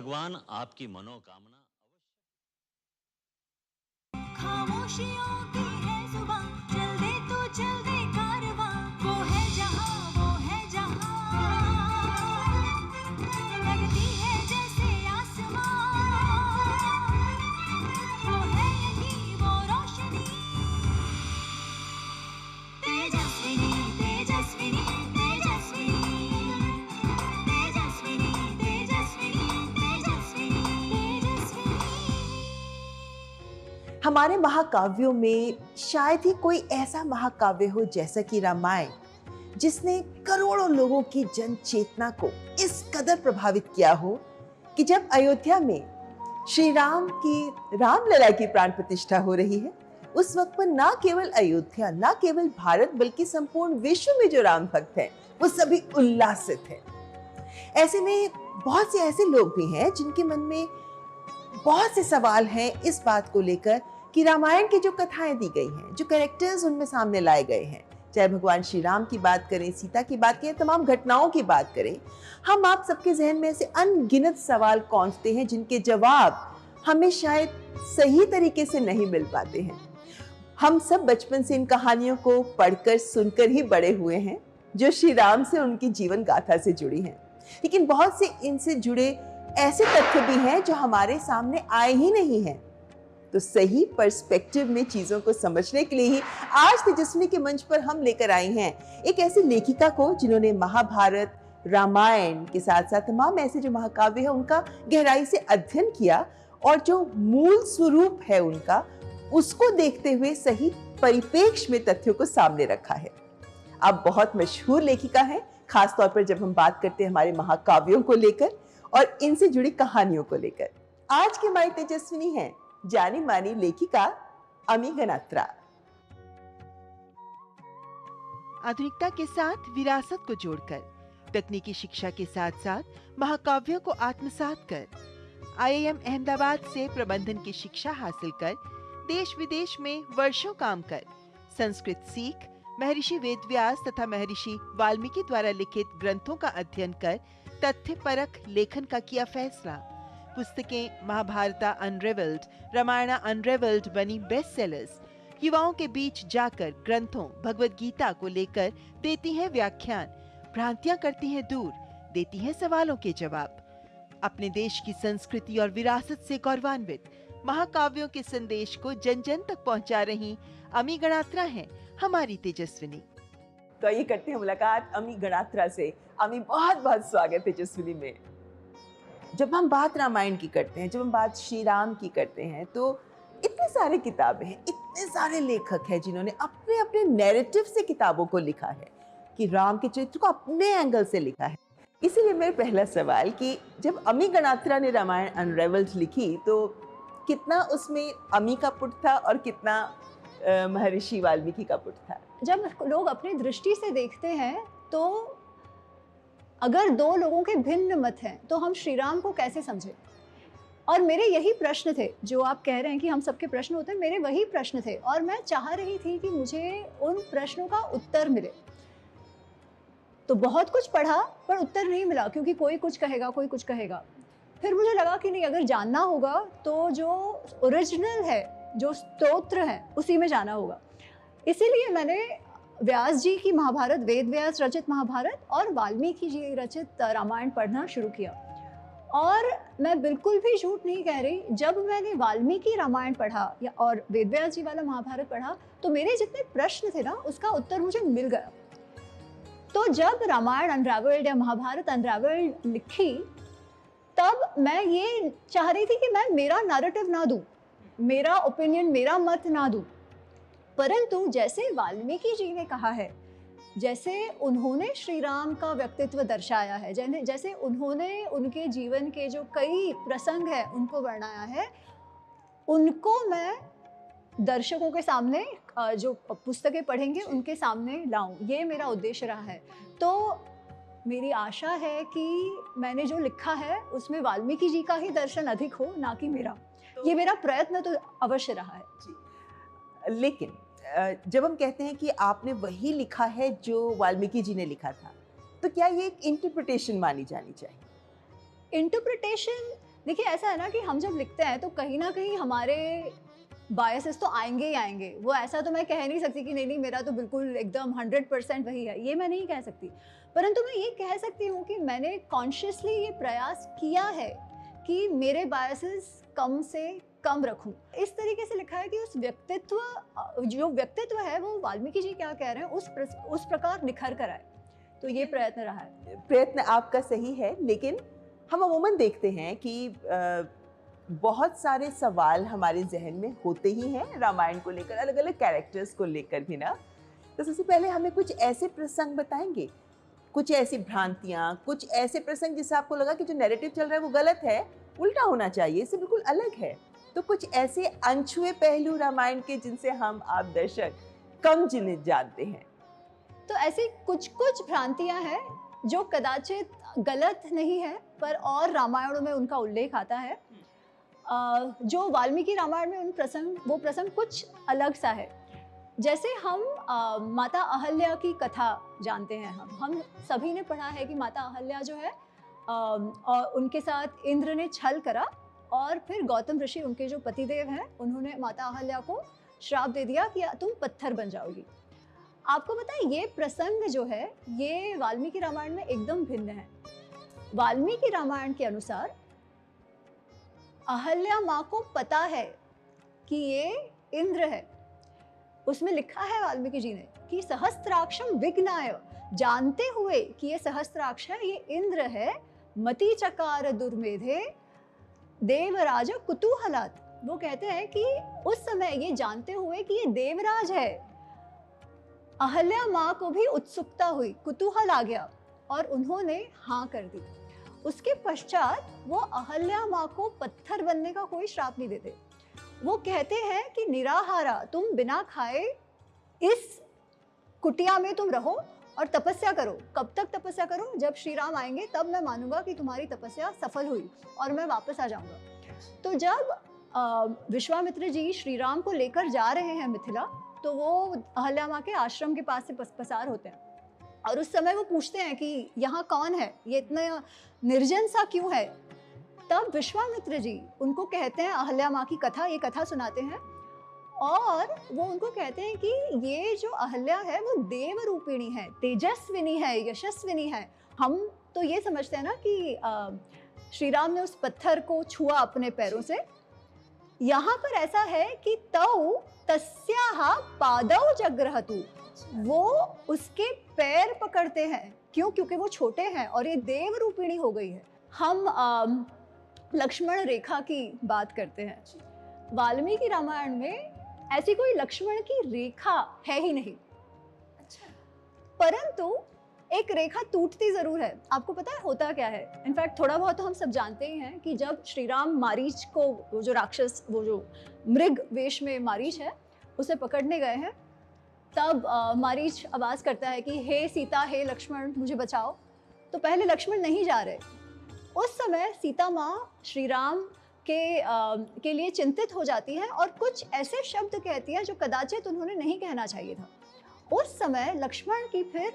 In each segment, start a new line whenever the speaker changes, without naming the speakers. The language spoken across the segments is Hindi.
भगवान आपकी मनोकामना
खामोशियों की है जुबां, चल दे तू चल दे कारवां, वो है जहां, लगती है जैसे आसमां, वो है यही वो रोशनी, तेजस्विनी तेजस्विनी तेजस्विनी तेजस्विनी तेजस्विनी तेजस्विनी तेजस्विनी।
हमारे महाकाव्यों में शायद ही कोई ऐसा महाकाव्य हो जैसा कि रामायण, जिसने करोड़ों लोगों की जन चेतना को इस कदर प्रभावित किया हो कि जब अयोध्या में श्री राम की रामलला की प्राण प्रतिष्ठा हो रही है, उस वक्त पर ना केवल अयोध्या, ना केवल भारत, बल्कि संपूर्ण विश्व में जो राम भक्त हैं वो सभी उल्लासित हैं। ऐसे में बहुत से ऐसे लोग भी हैं जिनके मन में बहुत से सवाल हैं इस बात को लेकर कि रामायण की जो कथाएं दी गई हैं, जो कैरेक्टर्स उनमें सामने लाए गए हैं, चाहे भगवान श्री राम की बात करें, सीता की बात करें, तमाम घटनाओं की बात करें, हम आप सबके जहन में ऐसे अनगिनत सवाल कौंधते हैं जिनके जवाब हमें शायद सही तरीके से नहीं मिल पाते हैं। हम सब बचपन से इन कहानियों को पढ़कर सुनकर ही बड़े हुए हैं जो श्री राम से उनकी जीवन गाथा से जुड़ी हैं, लेकिन बहुत से इनसे जुड़े ऐसे तथ्य भी हैं जो हमारे सामने आए ही नहीं हैं। तो सही पर्सपेक्टिव में चीजों को समझने के लिए ही आज तेजस्विनी के मंच पर हम लेकर आए हैं एक ऐसी लेखिका को जिन्होंने महाभारत, रामायण के साथ साथ तमाम ऐसे जो महाकाव्य है उनका गहराई से अध्ययन किया और जो मूल स्वरूप है उनका, उसको देखते हुए सही परिप्रेक्ष्य में तथ्यों को सामने रखा है। आप बहुत मशहूर लेखिका हैं, खासतौर पर जब हम बात करते हैं हमारे महाकाव्यों को लेकर और इनसे जुड़ी कहानियों को लेकर। आज की हमारी तेजस्विनी है जानी मानी लेखिका अमी गणात्रा।
आधुनिकता के साथ विरासत को जोड़कर, तकनीकी शिक्षा के साथ साथ महाकाव्यों को आत्मसात कर, आईआईएम अहमदाबाद से प्रबंधन की शिक्षा हासिल कर, देश विदेश में वर्षों काम कर, संस्कृत सीख, महर्षि वेदव्यास तथा महर्षि वाल्मीकि द्वारा लिखित ग्रंथों का अध्ययन कर तथ्य परख लेखन का किया फैसला। पुस्तकें महाभारता अनरेवल्ड, रामायणा अनरेवल्ड बनी बेस्ट सेलर्स। युवाओं के बीच जाकर ग्रंथों भगवत गीता को लेकर देती हैं व्याख्यान, भ्रांतियां करती हैं दूर, देती हैं सवालों के जवाब। अपने देश की संस्कृति और विरासत से गौरवान्वित महाकाव्यों के संदेश को जन जन तक पहुंचा रही अमी गणात्रा हैं हमारी तेजस्विनी।
तो ये करते हैं मुलाकात अमी गणात्रा से। अमी, बहुत बहुत स्वागत तेजस्विनी में। जब हम बात रामायण की करते हैं, जब हम बात श्री राम की करते हैं, तो इतने सारे किताबें हैं, इतने सारे लेखक हैं जिन्होंने अपने अपने नैरेटिव से किताबों को लिखा है कि राम के चरित्र को अपने एंगल से लिखा है। इसीलिए मेरा पहला सवाल कि जब अमी गणात्रा ने रामायण अनरेवल्ड लिखी तो कितना उसमें अमी का पुट था और कितना महर्षि वाल्मीकि का पुट था?
जब लोग अपनी दृष्टि से देखते हैं तो अगर दो लोगों के भिन्न मत हैं तो हम श्री राम को कैसे समझें? और मेरे यही प्रश्न थे जो आप कह रहे हैं कि हम सबके प्रश्न होते हैं, मेरे वही प्रश्न थे और मैं चाह रही थी कि मुझे उन प्रश्नों का उत्तर मिले। तो बहुत कुछ पढ़ा पर उत्तर नहीं मिला, क्योंकि कोई कुछ कहेगा, कोई कुछ कहेगा। फिर मुझे लगा कि नहीं, अगर जानना होगा तो जो ओरिजिनल है, जो स्तोत्र है, उसी में जाना होगा। इसीलिए मैंने व्यास जी की महाभारत, वेद व्यास रचित महाभारत और वाल्मीकि जी रचित रामायण पढ़ना शुरू किया। और मैं बिल्कुल भी झूठ नहीं कह रही, जब मैंने वाल्मीकि रामायण पढ़ा या और वेद व्यास जी वाला महाभारत पढ़ा तो मेरे जितने प्रश्न थे ना, उसका उत्तर मुझे मिल गया। तो जब रामायण अनरावेल्ड या महाभारत अनरावेल्ड लिखी, तब मैं ये चाह रही थी कि मैं मेरा नैरेटिव ना दूं, मेरा ओपिनियन, मेरा मत ना दूं, परंतु जैसे वाल्मीकि जी ने कहा है, जैसे उन्होंने श्री राम का व्यक्तित्व दर्शाया है, जैसे उन्होंने उनके जीवन के जो कई प्रसंग हैं उनको वर्णिया है, उनको मैं दर्शकों के सामने, जो पुस्तकें पढ़ेंगे उनके सामने लाऊं, ये मेरा उद्देश्य रहा है। तो मेरी आशा है कि मैंने जो लिखा है उसमें वाल्मीकि जी का ही दर्शन अधिक हो, ना कि मेरा। ये मेरा प्रयत्न तो अवश्य रहा है
जी। लेकिन जब हम कहते हैं कि आपने वही लिखा है जो वाल्मीकि जी ने लिखा था, तो क्या ये एक इंटरप्रिटेशन मानी जानी चाहिए?
इंटरप्रिटेशन देखिए ऐसा है ना कि हम जब लिखते हैं तो कहीं ना कहीं हमारे बायसेस तो आएंगे ही आएंगे। वो ऐसा तो मैं कह नहीं सकती कि नहीं नहीं मेरा तो बिल्कुल एकदम 100% वही है, ये मैं नहीं कह सकती। परंतु मैं ये कह सकती हूँ कि मैंने कॉन्शियसली ये प्रयास किया है कि मेरे बायसेस कम से कम रखूं। इस तरीके से लिखा है कि उस व्यक्तित्व जो व्यक्तित्व है वो वाल्मीकि जी क्या कह रहे हैं उस प्रकार निखर कर आए। तो ये प्रयत्न रहा है।
प्रयत्न आपका सही है, लेकिन हम अमूमन देखते हैं कि बहुत सारे सवाल हमारे जहन में होते ही हैं रामायण को लेकर, अलग अलग कैरेक्टर्स को लेकर भी ना। तो सबसे पहले हमें कुछ ऐसे प्रसंग बताएंगे, कुछ ऐसी भ्रांतियाँ, कुछ ऐसे प्रसंग जिससे आपको लगा कि जो नैरेटिव चल रहा है वो गलत है, उल्टा होना चाहिए, इससे बिल्कुल अलग है। तो कुछ ऐसे अनछुए पहलू रामायण के जिनसे हम आप दर्शक कम जिन्हें जानते हैं।
तो ऐसी कुछ कुछ भ्रांतियां हैं जो कदाचित गलत नहीं है, पर और रामायणों में उनका उल्लेख आता है। जो वाल्मीकि रामायण में वो प्रसंग कुछ अलग सा है। जैसे हम माता अहल्या की कथा जानते हैं, हम सभी ने पढ़ा है कि माता अहल्या जो है और उनके साथ इंद्र ने छल करा और फिर गौतम ऋषि उनके जो पतिदेव हैं उन्होंने माता अहल्या को श्राप दे दिया कि तुम पत्थर बन जाओगी। आपको पता है ये प्रसंग जो है ये वाल्मीकि रामायण में एकदम भिन्न है। वाल्मीकि रामायण के अनुसार अहल्या माँ को पता है कि ये इंद्र है। उसमें लिखा है वाल्मीकि जी ने कि सहस्त्राक्षम विघ्नाय, जानते हुए कि ये सहस्त्राक्ष है, ये इंद्र है, मति चकार दुर्मेधे देवराज कुतूहलात्। वो कहते हैं कि उस समय ये जानते हुए कि ये देवराज है, अहल्या माँ को भी उत्सुकता हुई, कुतूहल आ गया और उन्होंने हाँ कर दी। उसके पश्चात वो अहल्या माँ को पत्थर बनने का कोई श्राप नहीं देते। वो कहते हैं कि निराहारा, तुम बिना खाए इस कुटिया में तुम रहो और तपस्या करो। कब तक तपस्या करो? जब श्री राम आएंगे तब मैं मानूंगा कि तुम्हारी तपस्या सफल हुई और मैं वापस आ जाऊंगा। तो जब विश्वामित्र जी श्री राम को लेकर जा रहे हैं मिथिला, तो वो अहल्या माँ के आश्रम के पास से पसार होते हैं और उस समय वो पूछते हैं कि यहाँ कौन है, ये इतना निर्जन सा क्यों है। तब विश्वामित्र जी उनको कहते हैं अहल्या माँ की कथा, ये कथा सुनाते हैं और वो उनको कहते हैं कि ये जो अहल्या है वो देव रूपिणी है, तेजस्विनी है, यशस्विनी है। हम तो ये समझते हैं ना कि श्री राम ने उस पत्थर को छुआ अपने पैरों से। यहाँ पर ऐसा है कि तौ तस्याहा पादौ जग्रहतु, वो उसके पैर पकड़ते हैं। क्यों? क्योंकि वो छोटे हैं और ये देव रूपिणी हो गई है। हम लक्ष्मण रेखा की बात करते हैं। वाल्मीकि रामायण में ऐसी कोई लक्ष्मण की रेखा है ही नहीं। परंतु एक रेखा टूटती जरूर है। आपको पता है होता क्या है? इनफैक्ट थोड़ा बहुत तो हम सब जानते ही हैं कि जब श्री राम मारीच को, वो जो राक्षस, वो जो मृग वेश में मारीच है, उसे पकड़ने गए हैं, तब मारीच आवाज करता है कि हे सीता, हे लक्ष्मण, मुझे बचाओ। तो पहले लक्ष्मण नहीं जा रहे। उस समय सीता माँ श्री राम के लिए चिंतित हो जाती है और कुछ ऐसे शब्द कहती है जो कदाचित उन्होंने नहीं कहना चाहिए था। उस समय लक्ष्मण की फिर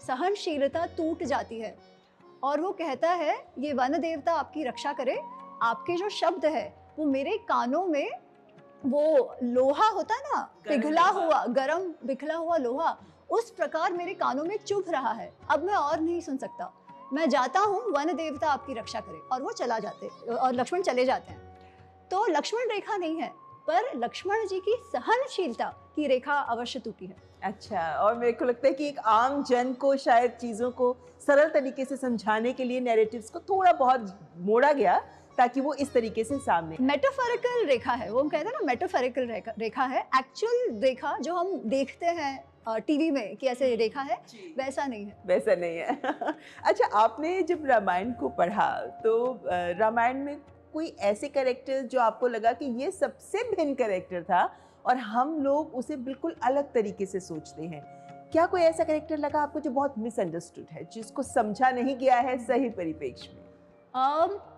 सहनशीलता टूट जाती है और वो कहता है, ये वन देवता आपकी रक्षा करे, आपके जो शब्द है वो मेरे कानों में, वो लोहा होता है ना, पिघला हुआ, गरम बिखला हुआ लोहा, उस प्रकार मेरे कानों में चुभ रहा है। अब मैं और नहीं सुन सकता, मैं जाता हूँ, वन देवता आपकी रक्षा करे। और वो चला जाते और लक्ष्मण चले जाते हैं। तो लक्ष्मण रेखा नहीं है, पर लक्ष्मण जी की सहनशीलता की रेखा अवश्य टूटी है।
अच्छा, और मेरे को लगता है कि एक आम जन को शायद चीज़ों को सरल तरीके से समझाने के लिए नैरेटिव्स को थोड़ा बहुत मोड़ा गया ताकि वो इस तरीके से सामने।
मेटाफोरिकल रेखा है, वो हम कहते हैं ना, मेटाफोरिकल रेखा है। एक्चुअल रेखा जो हम देखते हैं टीवी में कि ऐसे रेखा है, वैसा नहीं है।
वैसा नहीं है। अच्छा, आपने जब रामायण को पढ़ा तो रामायण में कोई ऐसे कैरेक्टर जो आपको लगा कि ये सबसे भिन्न कैरेक्टर था और हम लोग उसे बिल्कुल अलग तरीके से सोचते हैं? क्या कोई ऐसा कैरेक्टर लगा आपको जो बहुत मिसअंडरस्टूड है, जिसको समझा नहीं गया है सही परिप्रेक्ष्य में?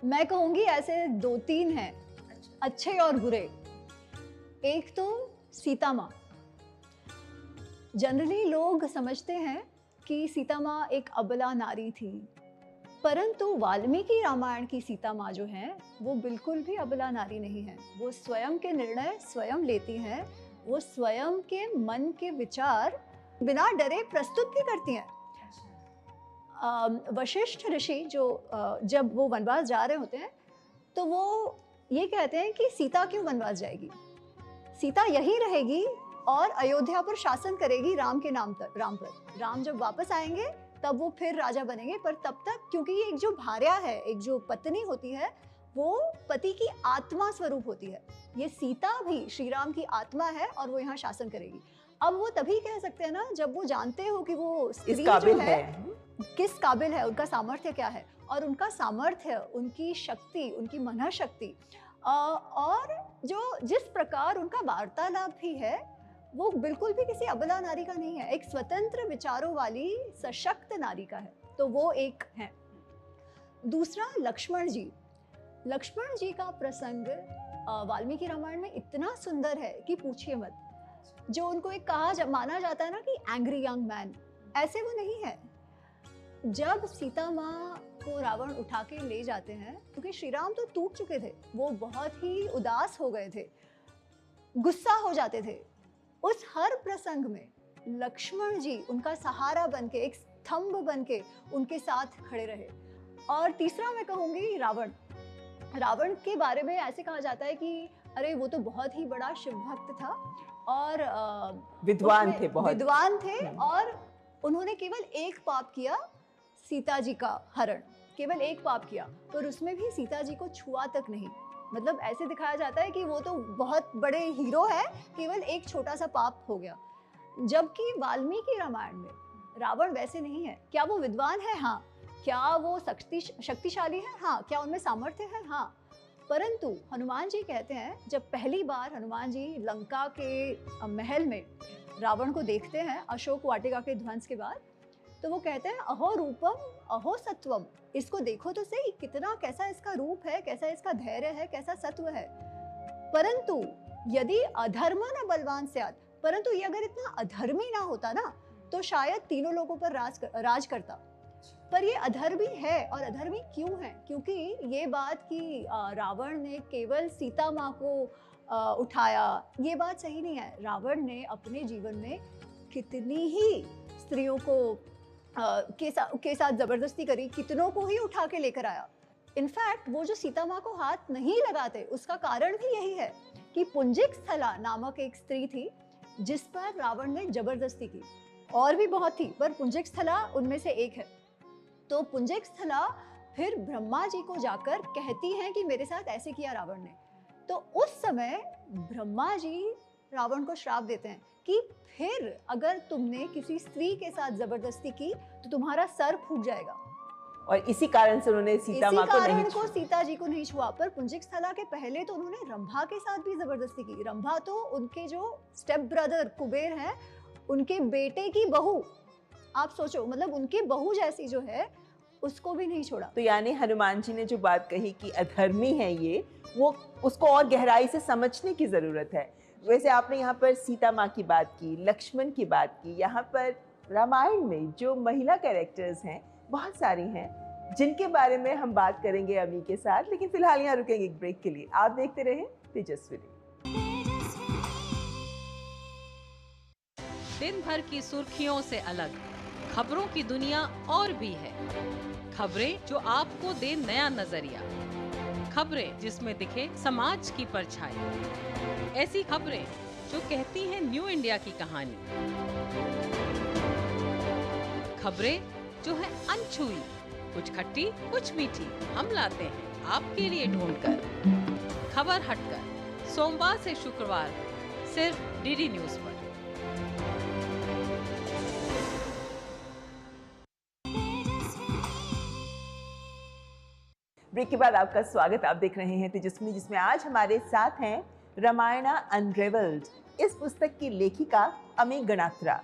मैं कहूँगी ऐसे 2-3 हैं, अच्छे और बुरे। एक तो सीता माँ। जनरली लोग समझते हैं कि सीता माँ एक अबला नारी थी परंतु वाल्मीकि रामायण की सीता माँ जो है वो बिल्कुल भी अबला नारी नहीं है। वो स्वयं के निर्णय स्वयं लेती हैं, वो स्वयं के मन के विचार बिना डरे प्रस्तुत भी करती हैं। वशिष्ठ ऋषि जब वो वनवास जा रहे होते हैं तो वो ये कहते हैं कि सीता क्यों वनवास जाएगी, सीता यहीं रहेगी और अयोध्या पर शासन करेगी राम के नाम पर, राम जब वापस आएंगे तब वो फिर राजा बनेंगे। पर तब तक क्योंकि ये एक जो भार्या है, एक जो पत्नी होती है, वो पति की आत्मा स्वरूप होती है। ये सीता भी श्री राम की आत्मा है और वो यहाँ शासन करेगी। अब वो तभी कह सकते हैं ना जब वो जानते हो कि वो स्त्री जो है किस काबिल है, उनका सामर्थ्य क्या है, और उनका सामर्थ्य, उनकी शक्ति, उनकी मन शक्ति और जो जिस प्रकार उनका वार्तालाप भी है वो बिल्कुल भी किसी अबला नारी का नहीं है, एक स्वतंत्र विचारों वाली सशक्त नारी का है। तो वो एक है। दूसरा लक्ष्मण जी का प्रसंग वाल्मीकि रामायण में इतना सुंदर है कि पूछिए मत। जो उनको एक माना जाता है ना कि एंग्री यंग मैन, ऐसे वो नहीं है। जब सीता माँ को रावण उठा के ले जाते हैं, क्योंकि श्री राम तो टूट चुके थे, वो बहुत ही उदास हो गए थे, गुस्सा हो जाते थे। उस हर प्रसंग में लक्ष्मण जी उनका सहारा बनके, एक स्तंभ बनके उनके साथ खड़े रहे। और तीसरा मैं कहूँगी रावण के बारे में ऐसे कहा जाता है कि अरे वो तो बहुत ही बड़ा शिव भक्त था और विद्वान थे और उन्होंने केवल एक पाप किया, सीता जी का हरण, केवल एक पाप किया, पर उसमें भी सीता जी को छुआ तक नहीं। मतलब ऐसे दिखाया जाता है कि वो तो बहुत बड़े हीरो है, केवल एक छोटा सा पाप हो गया। जबकि वाल्मीकि रामायण में रावण वैसे नहीं है। क्या वो विद्वान है? हाँ। क्या वो शक्तिशाली है? हाँ। क्या उनमें सामर्थ्य है? हाँ। परंतु हनुमान जी कहते हैं, जब पहली बार हनुमान जी लंका के महल में रावण को देखते हैं अशोक वाटिका के ध्वंस के बाद, तो वो कहते हैं अहो रूपम अहो सत्वम, इसको देखो तो सही, कितना कैसा इसका रूप है, कैसा इसका धैर्य है, कैसा सत्व है। परंतु यदि अधर्म न बलवान स्यात्, परंतु ये अगर इतना अधर्मी ना होता ना तो शायद तीनों लोगों पर राज करता। पर ये अधर्मी है। और अधर्मी क्यों है? क्योंकि ये बात कि रावण ने केवल सीता माँ को उठाया, ये बात सही नहीं है। रावण ने अपने जीवन में कितनी ही स्त्रियों को के साथ जबरदस्ती करी, कितनों को ही उठा के लेकर आया। इनफैक्ट वो जो सीता माँ को हाथ नहीं लगाते, उसका कारण भी यही है कि पुंजिक स्थला नामक एक स्त्री थी जिस पर रावण ने जबरदस्ती की। और भी बहुत थी, पर पुंजिक स्थला उनमें से एक है। तो पुंजिक स्थला फिर ब्रह्मा जी को जाकर कहती हैं कि मेरे साथ ऐसे किया रावण ने। तो उस समय ब्रह्मा जी रावण को श्राप देते हैं कि फिर अगर तुमने किसी स्त्री के साथ जबरदस्ती की तो तुम्हारा सर फूट जाएगा।
और इसी कारण से उन्होंने सीता
जी को नहीं छुआ। पर पुंजिक स्थला के पहले तो उन्होंने रंभा के साथ भी जबरदस्ती की। रंभा तो उनके जो स्टेप ब्रदर कुबेर हैं, उनके बेटे की बहू, आप सोचो, मतलब उनकी बहू जैसी जो है, उसको भी नहीं छोड़ा।
तो यानी हनुमान जी ने जो बात कही कि अधर्मी है ये, वो उसको और गहराई से समझने की जरूरत है। वैसे आपने यहाँ पर सीता माँ की बात की, लक्ष्मण की बात की, यहाँ पर रामायण में जो महिला कैरेक्टर्स हैं बहुत सारी हैं जिनके बारे में हम बात करेंगे अमी के साथ। लेकिन फिलहाल यहाँ रुकेंगे एक ब्रेक के लिए। आप देखते रहें तेजस्विनी।
दिन भर की सुर्खियों से अलग खबरों की दुनिया और भी है। खबरें जो आपको दे नया नजरिया, खबरें जिसमें दिखे समाज की परछाई, ऐसी खबरें जो कहती हैं न्यू इंडिया की कहानी, खबरें जो है अनछुई, कुछ खट्टी कुछ मीठी, हम लाते हैं आपके लिए ढूंढकर। खबर हटकर सोमवार से शुक्रवार सिर्फ डीडी न्यूज पर।
ब्रेक के बाद आपका स्वागत। आप देख रहे हैं तेजस्विनी, जिसमें आज हमारे साथ हैं रामायणा अनरेवल्ड, इस पुस्तक की लेखिका अमी गणात्रा।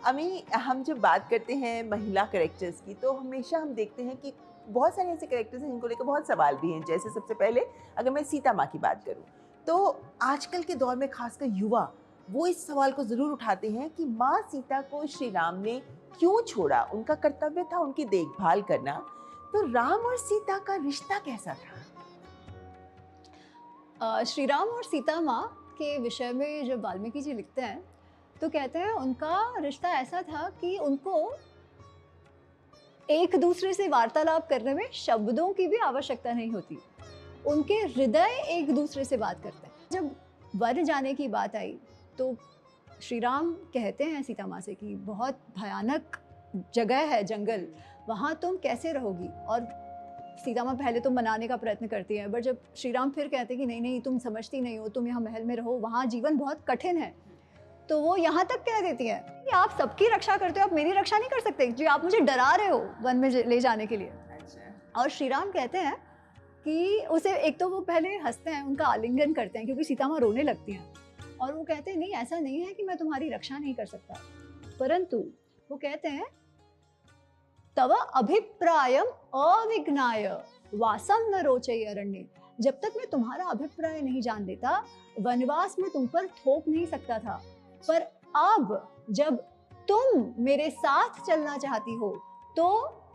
अमी, हम जब बात करते हैं महिला कैरेक्टर्स की तो हमेशा हम देखते हैं कि बहुत सारे ऐसे कैरेक्टर्स हैं जिनको लेकर बहुत सवाल भी हैं। जैसे सबसे पहले अगर मैं सीता माँ की बात करूँ तो आजकल के दौर में खासकर युवा वो इस सवाल को ज़रूर उठाते हैं कि माँ सीता को श्री राम ने क्यों छोड़ा, उनका कर्तव्य था उनकी देखभाल करना। तो राम और सीता का रिश्ता कैसा था?
श्री राम और सीता माँ के विषय में जब वाल्मीकि जी लिखते हैं तो कहते हैं उनका रिश्ता ऐसा था कि उनको एक दूसरे से वार्तालाप करने में शब्दों की भी आवश्यकता नहीं होती, उनके हृदय एक दूसरे से बात करते हैं। जब वन जाने की बात आई तो श्री राम कहते हैं सीता माँ से कि बहुत भयानक जगह है जंगल, वहाँ तुम कैसे रहोगी। और सीता माँ पहले तो मनाने का प्रयत्न करती है, बट जब श्री राम फिर कहते हैं कि नहीं नहीं तुम समझती नहीं हो, तुम यहाँ महल में रहो, वहाँ जीवन बहुत कठिन है, तो वो यहाँ तक कह देती है कि आप सबकी रक्षा करते हो, आप मेरी रक्षा नहीं कर सकते जी, आप मुझे डरा रहे हो वन में ले जाने के लिए। और श्री राम कहते हैं कि उसे एक तो वो पहले हंसते हैं, उनका आलिंगन करते हैं क्योंकि सीता माँ रोने लगती हैं, और वो कहते हैं नहीं ऐसा नहीं है कि मैं तुम्हारी रक्षा नहीं कर सकता, परंतु वो कहते हैं तव अभिप्रायम अविज्ञाय वासम न रोचय अरण्य, जब तक मैं तुम्हारा अभिप्राय नहीं जान लेता वनवास में तुम पर थोप नहीं सकता था, पर अब जब तुम मेरे साथ चलना चाहती हो तो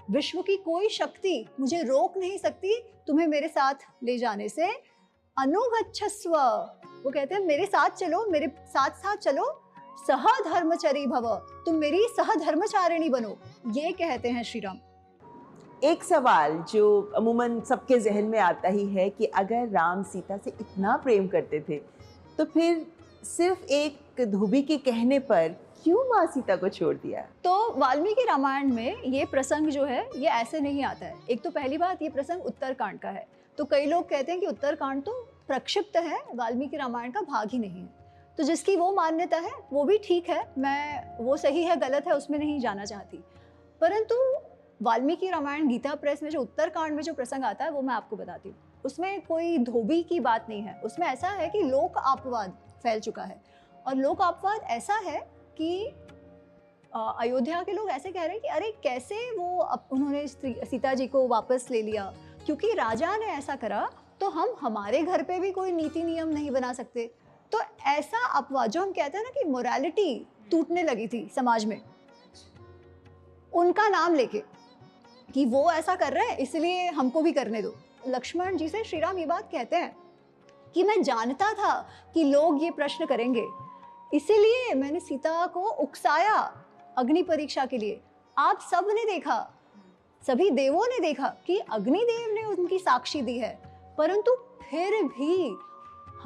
विश्व की कोई शक्ति मुझे रोक नहीं सकती तुम्हें मेरे साथ ले जाने से। अनुगच्छस्व, वो कहते हैं मेरे साथ चलो, मेरे साथ साथ चलो, सहधर्मचरी भव, तुम मेरी सहधर्मचारिणी बनो, ये कहते हैं श्री राम।
एक सवाल जो अमूमन सबके जहन में आता ही है कि अगर राम सीता से इतना प्रेम करते थे तो फिर सिर्फ एक धोबी के कहने पर क्यों माँ सीता को छोड़ दिया?
तो वाल्मीकि रामायण में ये प्रसंग जो है ये ऐसे नहीं आता है। एक तो पहली बात, ये प्रसंग उत्तरकांड का है, तो कई लोग कहते हैं कि उत्तरकांड तो प्रक्षिप्त है, वाल्मीकि रामायण का भाग ही नहीं है। तो जिसकी वो मान्यता है वो भी ठीक है, मैं वो सही है गलत है उसमें नहीं जाना चाहती, परंतु वाल्मीकि रामायण गीता प्रेस में जो उत्तरकांड में जो प्रसंग आता है वो मैं आपको बताती हूँ। उसमें कोई धोबी की बात नहीं है, उसमें ऐसा है कि लोक अपवाद फैल चुका है, और लोक अपवाद ऐसा है कि अयोध्या के लोग ऐसे कह रहे हैं कि अरे कैसे वो उन्होंने सीता जी को वापस ले लिया, क्योंकि राजा ने ऐसा करा तो हम हमारे घर पे भी कोई नीति नियम नहीं बना सकते। तो ऐसा अपवाद जो हम कहते हैं ना कि मोरालिटी टूटने लगी थी समाज में, उनका नाम लेके कि वो ऐसा कर रहे हैं इसलिए हमको भी करने दो। लक्ष्मण जी से श्री राम ये बात कहते हैं कि मैं जानता था कि लोग ये प्रश्न करेंगे, इसीलिए मैंने सीता को उकसाया अग्नि परीक्षा के लिए। आप सब ने देखा, सभी देवों ने देखा कि अग्निदेव ने उनकी साक्षी दी है, परंतु फिर भी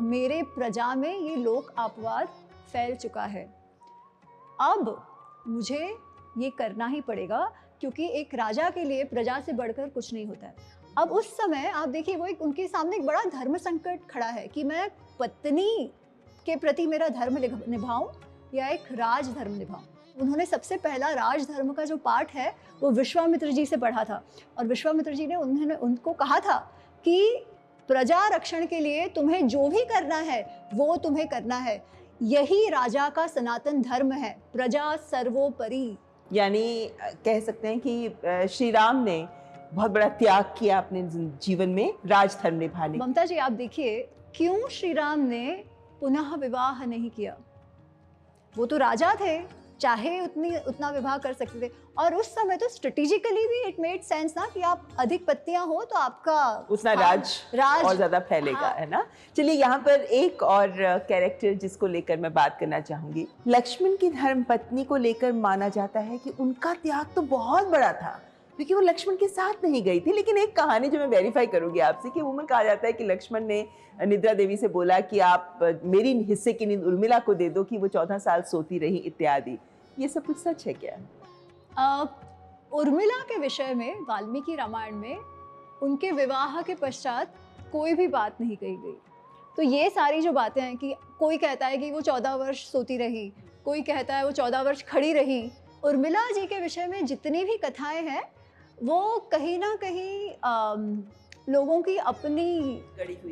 मेरे प्रजा में ये लोक अपवाद फैल चुका है। अब मुझे ये करना ही पड़ेगा, क्योंकि एक राजा के लिए प्रजा से बढ़कर कुछ नहीं होता है। अब उस समय आप देखिए वो एक उनके सामने एक बड़ा धर्म संकट खड़ा है कि मैं पत्नी के प्रति मेरा धर्म निभाऊं या एक राज धर्म निभाऊं। उन्होंने सबसे पहला राज धर्म का जो पाठ है वो विश्वामित्र जी से पढ़ा था, और विश्वामित्र जी ने उनको कहा था कि प्रजा रक्षण के लिए तुम्हें जो भी करना है वो तुम्हें करना है, यही राजा का सनातन धर्म है, प्रजा सर्वोपरि।
यानी कह सकते हैं कि श्री राम ने बहुत बड़ा त्याग किया अपने जीवन में राजधर्म निभाने।
ममता जी आप देखिए क्यों श्री राम ने पुनः विवाह नहीं किया, वो तो राजा थे, चाहे उतना विवाह कर सकते थे, और उस समय तो स्ट्रेटेजिकली भी इट मेड सेंस ना कि आप अधिक पत्नियां हो तो आपका
उतना राज और ज्यादा फैलेगा। हाँ। है ना। चलिए यहाँ पर एक और कैरेक्टर जिसको लेकर मैं बात करना चाहूंगी, लक्ष्मण की धर्म पत्नी को लेकर माना जाता है कि उनका त्याग तो बहुत बड़ा था क्योंकि वो लक्ष्मण के साथ नहीं गई थी, लेकिन एक कहानी जो मैं वेरीफाई करूंगी आपसे कि उमूमन कहा जाता है कि लक्ष्मण ने निद्रा देवी से बोला कि आप मेरी हिस्से की नींद उर्मिला को दे दो कि वो 14 साल सोती रही इत्यादि। ये सब कुछ सच है क्या?
उर्मिला के विषय में वाल्मीकि रामायण में उनके विवाह के पश्चात कोई भी बात नहीं कही गई। तो ये सारी जो बातें हैं कि कोई कहता है कि वो 14 वर्ष सोती रही, कोई कहता है वो 14 वर्ष खड़ी रही। उर्मिला जी के विषय में जितनी भी कथाएं हैं वो कहीं ना कहीं लोगों की अपनी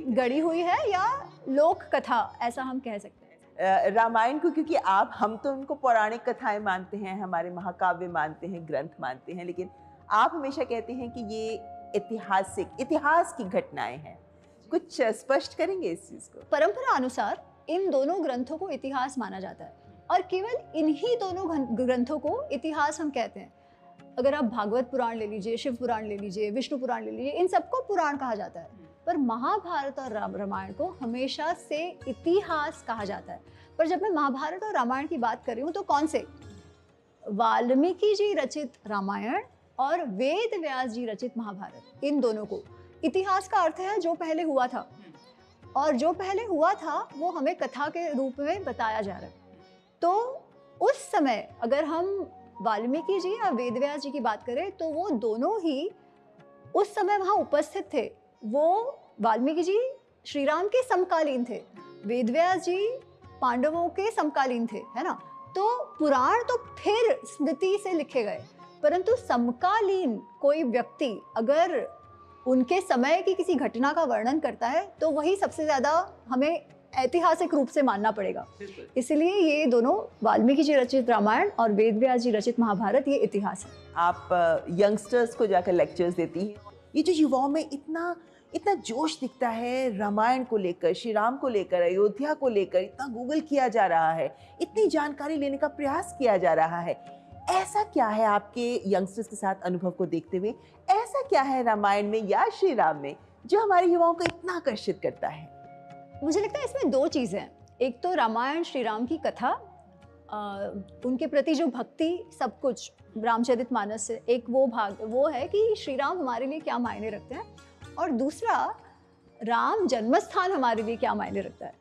गढ़ी हुई है या लोक कथा, ऐसा हम कह सकते हैं।
रामायण को क्योंकि हम तो उनको पौराणिक कथाएं मानते हैं, हमारे महाकाव्य मानते हैं, ग्रंथ मानते हैं, लेकिन आप हमेशा कहते हैं कि ये इतिहास की घटनाएं हैं। कुछ स्पष्ट करेंगे इस चीज को?
परंपरा अनुसार इन दोनों ग्रंथों को इतिहास माना जाता है, और केवल इन्हीं दोनों ग्रंथों को इतिहास हम कहते हैं। अगर आप भागवत पुराण ले लीजिए, शिव पुराण ले लीजिए, विष्णु पुराण ले लीजिए, इन सबको पुराण कहा जाता है। पर महाभारत और रामायण को हमेशा से इतिहास कहा जाता है। पर जब मैं महाभारत और रामायण की बात कर रही हूँ तो कौन से? वाल्मीकि जी रचित रामायण और वेद व्यास जी रचित महाभारत, इन दोनों को इतिहास का अर्थ है जो पहले हुआ था, और जो पहले हुआ था वो हमें कथा के रूप में बताया जा रहा है। तो उस समय अगर हम वाल्मीकि जी या वेद व्यास जी की बात करें तो वो दोनों ही उस समय वहाँ उपस्थित थे। वो वाल्मीकि जी श्री राम के समकालीन थे, वेद व्यास जी पांडवों के समकालीन थे, है ना। तो पुराण तो फिर स्मृति से लिखे गए, परंतु समकालीन कोई व्यक्ति अगर उनके समय की किसी घटना का वर्णन करता है तो वही सबसे ज़्यादा हमें ऐतिहासिक रूप से मानना पड़ेगा। इसलिए ये दोनों वाल्मीकि जी रचित रामायण और वेद व्यास जी रचित महाभारत ये इतिहास है।
आप यंगस्टर्स को जाकर लेक्चर्स देती हैं, ये जो युवाओं में इतना इतना जोश दिखता है रामायण को लेकर, श्री राम को लेकर, अयोध्या को लेकर, इतना गूगल किया जा रहा है, इतनी जानकारी लेने का प्रयास किया जा रहा है, ऐसा क्या है आपके यंगस्टर्स के साथ अनुभव को देखते हुए, ऐसा क्या है रामायण में या श्री राम में जो हमारे युवाओं को इतना आकर्षित करता है?
मुझे लगता है इसमें दो चीज़ें हैं। एक तो रामायण श्री राम की कथा, उनके प्रति जो भक्ति, सब कुछ रामचरितमानस से एक वो भाग वो है कि श्री राम हमारे लिए क्या मायने रखते हैं, और दूसरा राम जन्मस्थान हमारे लिए क्या मायने रखता है।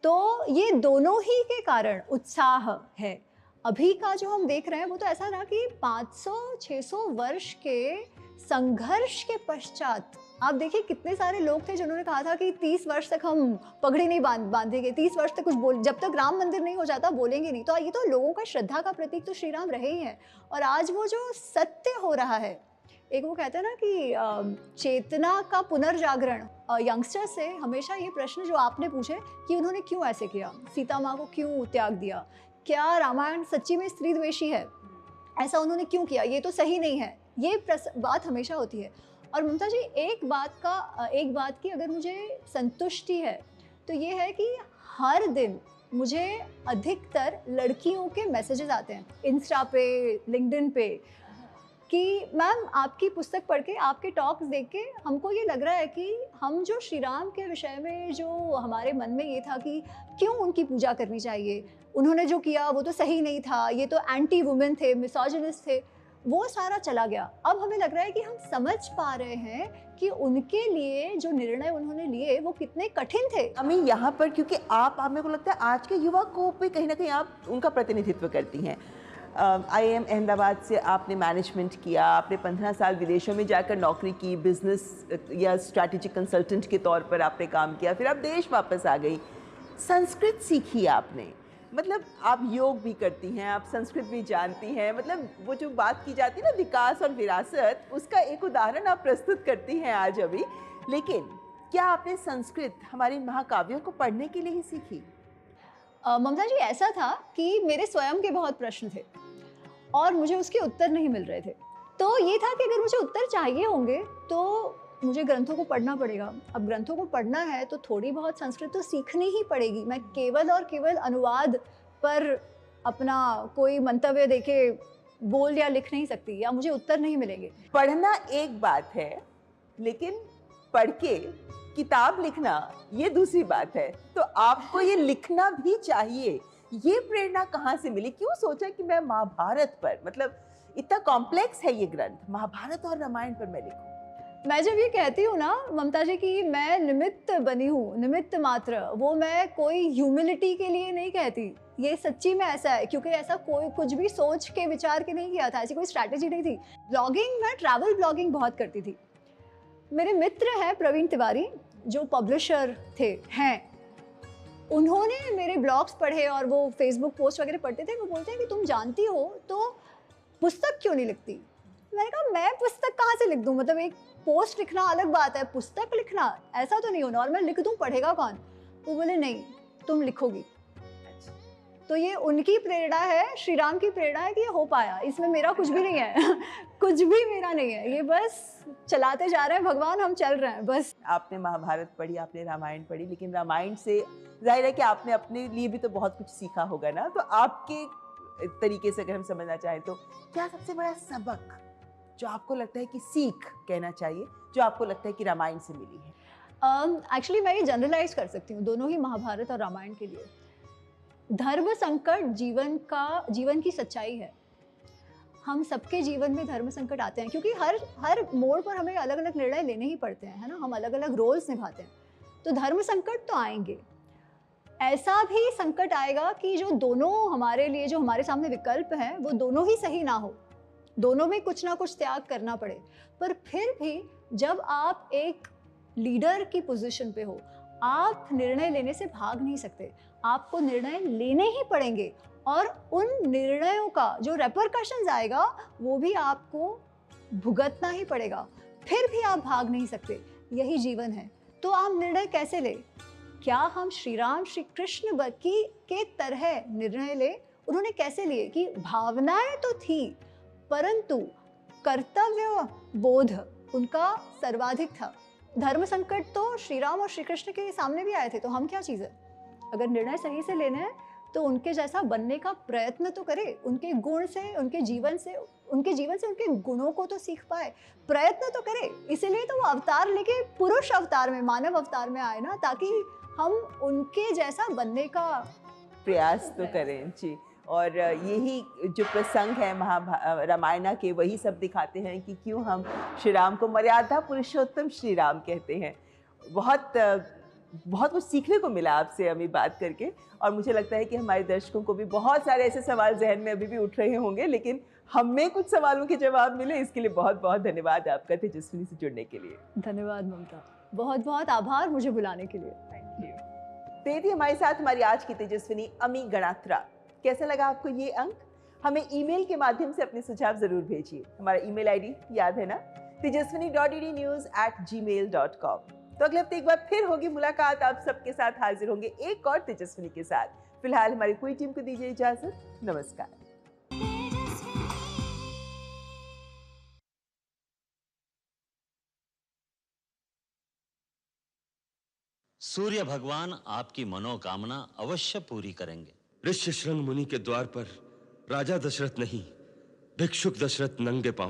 तो ये दोनों ही के कारण उत्साह है। अभी का जो हम देख रहे हैं वो तो ऐसा ना कि 500-600 वर्ष के संघर्ष के पश्चात आप देखिए कितने सारे लोग थे जिन्होंने कहा था कि 30 वर्ष तक हम पगड़ी नहीं बांधेंगे, 30 वर्ष तक कुछ बोल, जब तक राम मंदिर नहीं हो जाता बोलेंगे नहीं। तो ये तो लोगों का श्रद्धा का प्रतीक तो श्री राम रहे ही हैं। और आज वो जो सत्य हो रहा है, एक वो कहते हैं ना कि चेतना का पुनर्जागरण। यंगस्टर से हमेशा ये प्रश्न जो आपने पूछे कि उन्होंने क्यों ऐसे किया, सीता माँ को क्यों त्याग दिया, क्या रामायण सच्ची में स्त्री द्वेषी है, ऐसा उन्होंने क्यों किया, ये तो सही नहीं है, ये बात हमेशा होती है। और ममता जी एक बात की अगर मुझे संतुष्टि है तो ये है कि हर दिन मुझे अधिकतर लड़कियों के मैसेजेस आते हैं इंस्टा पे, लिंक्डइन पे, कि मैम आपकी पुस्तक पढ़ के, आपके टॉक्स देख के हमको ये लग रहा है कि हम जो श्री राम के विषय में जो हमारे मन में ये था कि क्यों उनकी पूजा करनी चाहिए, उन्होंने जो किया वो तो सही नहीं था, ये तो एंटी वुमेन थे, मिसोजिनिस्ट थे, वो सारा चला गया। अब हमें लग रहा है कि हम समझ पा रहे हैं कि उनके लिए जो निर्णय उन्होंने लिए वो कितने कठिन थे।
हमें यहाँ पर क्योंकि आप मेरे को लगता है आज के युवा को भी कहीं ना कहीं आप उनका प्रतिनिधित्व करती हैं। IIM अहमदाबाद से आपने मैनेजमेंट किया, आपने 15 साल विदेशों में जाकर नौकरी की, बिजनेस या स्ट्रैटेजिक कंसल्टेंट के तौर पर आपने काम किया, फिर आप देश वापस आ गई, संस्कृत सीखी आपने, मतलब आप योग भी करती हैं, आप संस्कृत भी जानती हैं, मतलब वो जो बात की जाती है ना विकास और विरासत, उसका एक उदाहरण आप प्रस्तुत करती हैं आज अभी। लेकिन क्या आपने संस्कृत हमारे महाकाव्यों को पढ़ने के लिए ही सीखी?
ममता जी ऐसा था कि मेरे स्वयं के बहुत प्रश्न थे और मुझे उसके उत्तर नहीं मिल रहे थे। तो ये था कि अगर मुझे उत्तर चाहिए होंगे तो मुझे ग्रंथों को पढ़ना पड़ेगा। अब ग्रंथों को पढ़ना है तो थोड़ी बहुत संस्कृत तो सीखनी ही पड़ेगी। मैं केवल और केवल अनुवाद पर अपना कोई मंतव्य देके बोल या लिख नहीं सकती, या मुझे उत्तर नहीं मिलेंगे।
पढ़ना एक बात है, लेकिन पढ़ के किताब लिखना ये दूसरी बात है। तो आपको ये लिखना भी चाहिए, ये प्रेरणा कहाँ से मिली? क्यों सोचा कि मैं महाभारत पर, मतलब इतना कॉम्प्लेक्स है ये ग्रंथ, महाभारत और रामायण पर मैं लिखूं?
मैं जब ये कहती हूँ ना ममता जी कि मैं निमित्त बनी हूँ, निमित्त मात्र, वो मैं कोई ह्यूमिलिटी के लिए नहीं कहती, ये सच्ची में ऐसा है, क्योंकि ऐसा कोई कुछ भी सोच के विचार के नहीं किया था, ऐसी कोई स्ट्रैटेजी नहीं थी। ब्लॉगिंग, मैं ट्रैवल ब्लॉगिंग बहुत करती थी। मेरे मित्र हैं प्रवीण तिवारी जो पब्लिशर हैं, उन्होंने मेरे ब्लॉग्स पढ़े और वो फेसबुक पोस्ट वगैरह पढ़ते थे। वो बोलते हैं कि तुम जानती हो तो पुस्तक क्यों नहीं लिखती? मैंने कहा मैं पुस्तक कहाँ से लिख दूँ, मतलब एक पोस्ट लिखना अलग बात है, पुस्तक लिखना ऐसा तो नहीं हो, नॉर्मल लिख दूँ, पढ़ेगा कौन? वो बोले नहीं तुम लिखोगी। तो ये उनकी प्रेरणा है, श्री राम की प्रेरणा है कि ये हो पाया, इसमें मेरा कुछ भी नहीं है कुछ भी मेरा नहीं है, ये बस चलाते जा रहे हैं भगवान, हम चल रहे हैं बस।
आपने महाभारत पढ़ी, आपने रामायण पढ़ी, लेकिन रामायण से जाहिर है कि आपने अपने लिए भी तो बहुत कुछ सीखा होगा ना। तो आपके तरीके से अगर हम समझना चाहें तो क्या सबसे बड़ा सबक जो आपको लगता है कि सीख कहना चाहिए, जो आपको लगता है कि रामायण से मिली है?
एक्चुअली मैं ये जनरलाइज कर सकती हूँ दोनों ही महाभारत और रामायण के लिए। धर्म संकट जीवन की सच्चाई है। हम सबके जीवन में धर्म संकट आते हैं क्योंकि हर मोड़ पर हमें अलग अलग निर्णय लेने ही पड़ते हैं, है ना। हम अलग अलग रोल्स निभाते हैं, तो धर्म संकट तो आएंगे। ऐसा भी संकट आएगा कि जो दोनों हमारे लिए, जो हमारे सामने विकल्प हैं, वो दोनों ही सही ना हो, दोनों में कुछ ना कुछ त्याग करना पड़े। पर फिर भी जब आप एक लीडर की पोजीशन पे हो, आप निर्णय लेने से भाग नहीं सकते, आपको निर्णय लेने ही पड़ेंगे और उन निर्णयों का जो रेपरकशंस आएगा वो भी आपको भुगतना ही पड़ेगा। फिर भी आप भाग नहीं सकते, यही जीवन है। तो आप निर्णय कैसे ले? क्या हम श्री राम श्री कृष्ण के तरह निर्णय ले? उन्होंने कैसे लिए कि भावनाएं तो थी परंतु कर्तव्य बोध उनका सर्वाधिक था। धर्म संकट तो श्री राम और श्री कृष्ण के सामने भी आए थे, तो हम क्या चीज़ है? अगर निर्णय सही से लेना है तो उनके जैसा बनने का प्रयत्न तो करे, उनके गुण से, उनके जीवन से उनके गुणों को तो सीख पाए, प्रयत्न तो करे। इसीलिए तो वो अवतार लेके पुरुष अवतार में, मानव अवतार में आए ना, ताकि हम उनके जैसा बनने का
प्रयास तो करें जी। और यही जो प्रसंग है रामायण के, वही सब दिखाते हैं कि क्यों हम श्री राम को मर्यादा पुरुषोत्तम श्री राम कहते हैं। बहुत कुछ सीखने को मिला आपसे अभी बात करके, और मुझे लगता है कि हमारे दर्शकों को भी बहुत सारे ऐसे सवाल जहन में अभी भी उठ रहे होंगे, लेकिन हमें कुछ सवालों के जवाब मिले, इसके लिए बहुत बहुत धन्यवाद आपका तेजस्विनी से जुड़ने के लिए।
धन्यवाद ममता, बहुत बहुत आभार मुझे बुलाने के लिए।
Thank you. तो थी हमारे साथ हमारी आज की तेजस्विनी अमी गणात्रा। कैसा लगा आपको ये अंक? हमें ईमेल के माध्यम से अपने सुझाव जरूर भेजिए। हमारा ईमेल आईडी याद है ना, tejaswini.ednews@gmail.com। तो अगले हफ्ते एक बार फिर होगी मुलाकात, आप सबके साथ हाजिर होंगे एक और तेजस्विनी के साथ। फिलहाल हमारी पूरी टीम को दीजिए इजाजत। नमस्कार।
सूर्य भगवान आपकी मनोकामना अवश्य पूरी करेंगे।
ऋष्यशृंग मुनि के द्वार पर राजा दशरथ नहीं, भिक्षुक दशरथ नंगे पांव